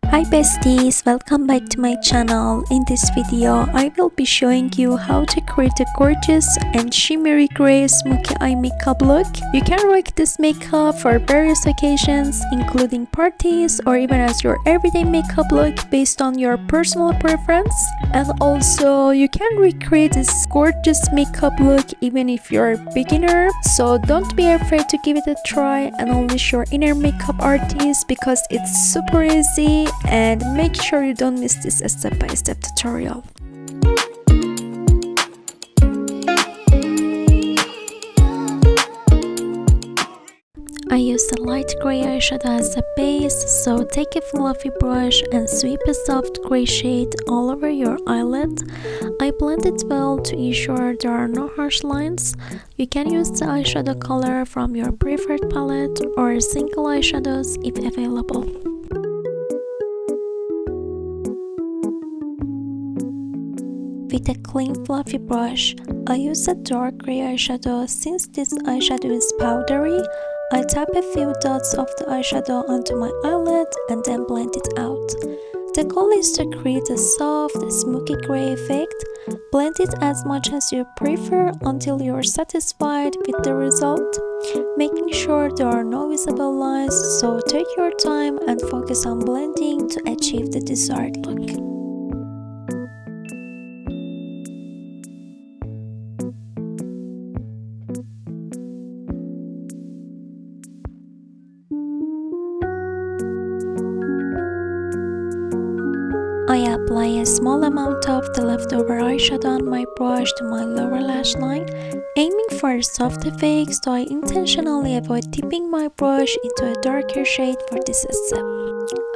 Hi besties, welcome back to my channel. In this video, I will be showing you how to create a gorgeous and shimmery gray smoky eye makeup look. You can rock this makeup for various occasions, including parties or even as your everyday makeup look based on your personal preference. And also, you can recreate this gorgeous makeup look even if you're a beginner. So don't be afraid to give it a try and unleash your inner makeup artist because it's super easy. And make sure you don't miss this step-by-step tutorial. I use a light gray eyeshadow as a base, so take a fluffy brush and sweep a soft gray shade all over your eyelid. I blend it well to ensure there are no harsh lines. You can use the eyeshadow color from your preferred palette or single eyeshadows if available. With a clean fluffy brush, I use a dark gray eyeshadow. Since this eyeshadow is powdery, I tap a few dots of the eyeshadow onto my eyelid and then blend it out. The goal is to create a soft, smoky gray effect. Blend it as much as you prefer until you're satisfied with the result, making sure there are no visible lines, so take your time and focus on blending to achieve the desired look. I apply a small amount of the leftover eyeshadow on my brush to my lower lash line, aiming for a soft effect, so I intentionally avoid dipping my brush into a darker shade for this step.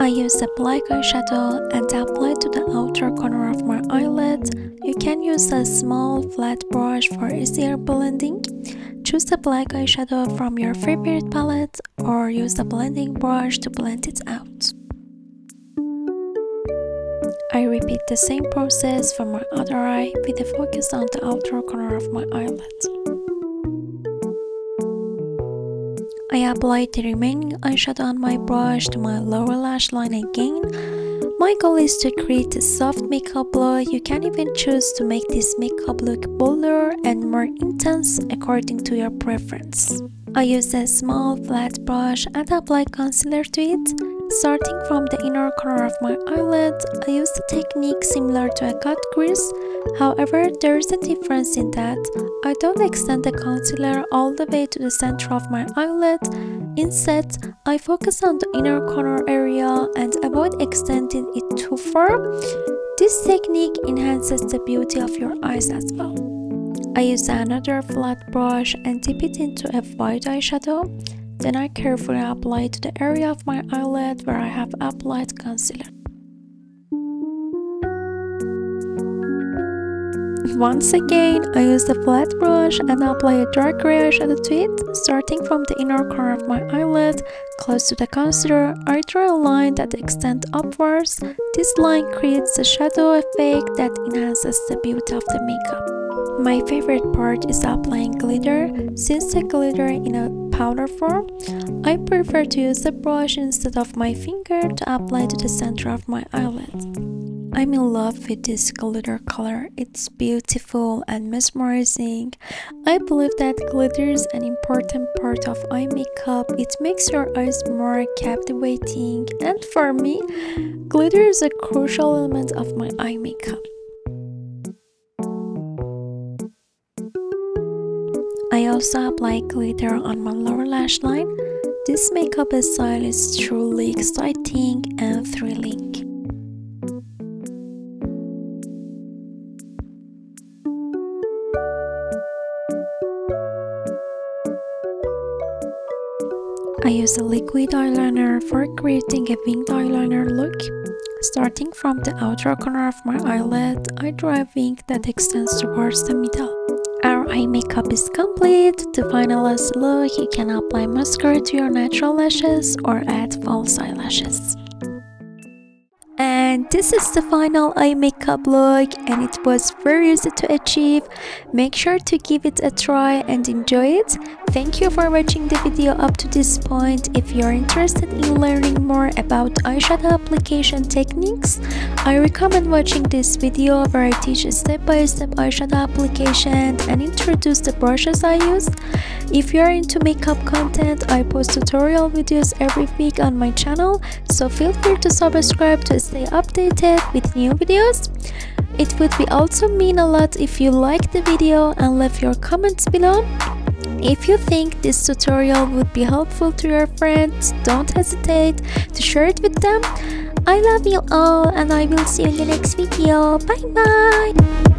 I use a black eyeshadow and apply to the outer corner of my eyelid. You can use a small flat brush for easier blending. Choose a black eyeshadow from your favorite palette or use a blending brush to blend it out. I repeat the same process for my other eye with a focus on the outer corner of my eyelid. I apply the remaining eyeshadow on my brush to my lower lash line again. My goal is to create a soft makeup look. You can even choose to make this makeup look bolder and more intense according to your preference. I use a small flat brush and apply concealer to it. Starting from the inner corner of my eyelid, I use a technique similar to a cut crease. However, there is a difference in that I don't extend the concealer all the way to the center of my eyelid. Instead, I focus on the inner corner area and avoid extending it too far. This technique enhances the beauty of your eyes as well. I use another flat brush and dip it into a white eyeshadow. Then I carefully apply it to the area of my eyelid where I have applied concealer. Once again, I use the flat brush and apply a dark gray eyeshadow to it. Starting from the inner corner of my eyelid, close to the concealer, I draw a line that extends upwards. This line creates a shadow effect that enhances the beauty of the makeup. My favorite part is applying glitter. Since the glitter in a powder form, I prefer to use the brush instead of my finger to apply to the center of my eyelid. I'm in love with this glitter color. It's beautiful and mesmerizing. I believe that glitter is an important part of eye makeup. It makes your eyes more captivating, and for me, glitter is a crucial element of my eye makeup. I also apply glitter on my lower lash line. This makeup style is truly exciting and thrilling. I use a liquid eyeliner for creating a winged eyeliner look. Starting from the outer corner of my eyelid, I draw a wing that extends towards the middle. Our eye makeup is complete. To finalize the look, you can apply mascara to your natural lashes or add false eyelashes. And this is the final eye makeup look, and it was very easy to achieve. Make sure to give it a try and enjoy it. Thank you for watching the video up to this point. If you're interested in learning more about eyeshadow application techniques, I recommend watching this video where I teach a step-by-step eyeshadow application and introduce the brushes I use. If you're into makeup content, I post tutorial videos every week on my channel, so feel free to subscribe to stay updated with new videos. It would be also mean a lot if you like the video and leave your comments below. If you think this tutorial would be helpful to your friends, don't hesitate to share it with them. I love you all and I will see you in the next video. Bye bye!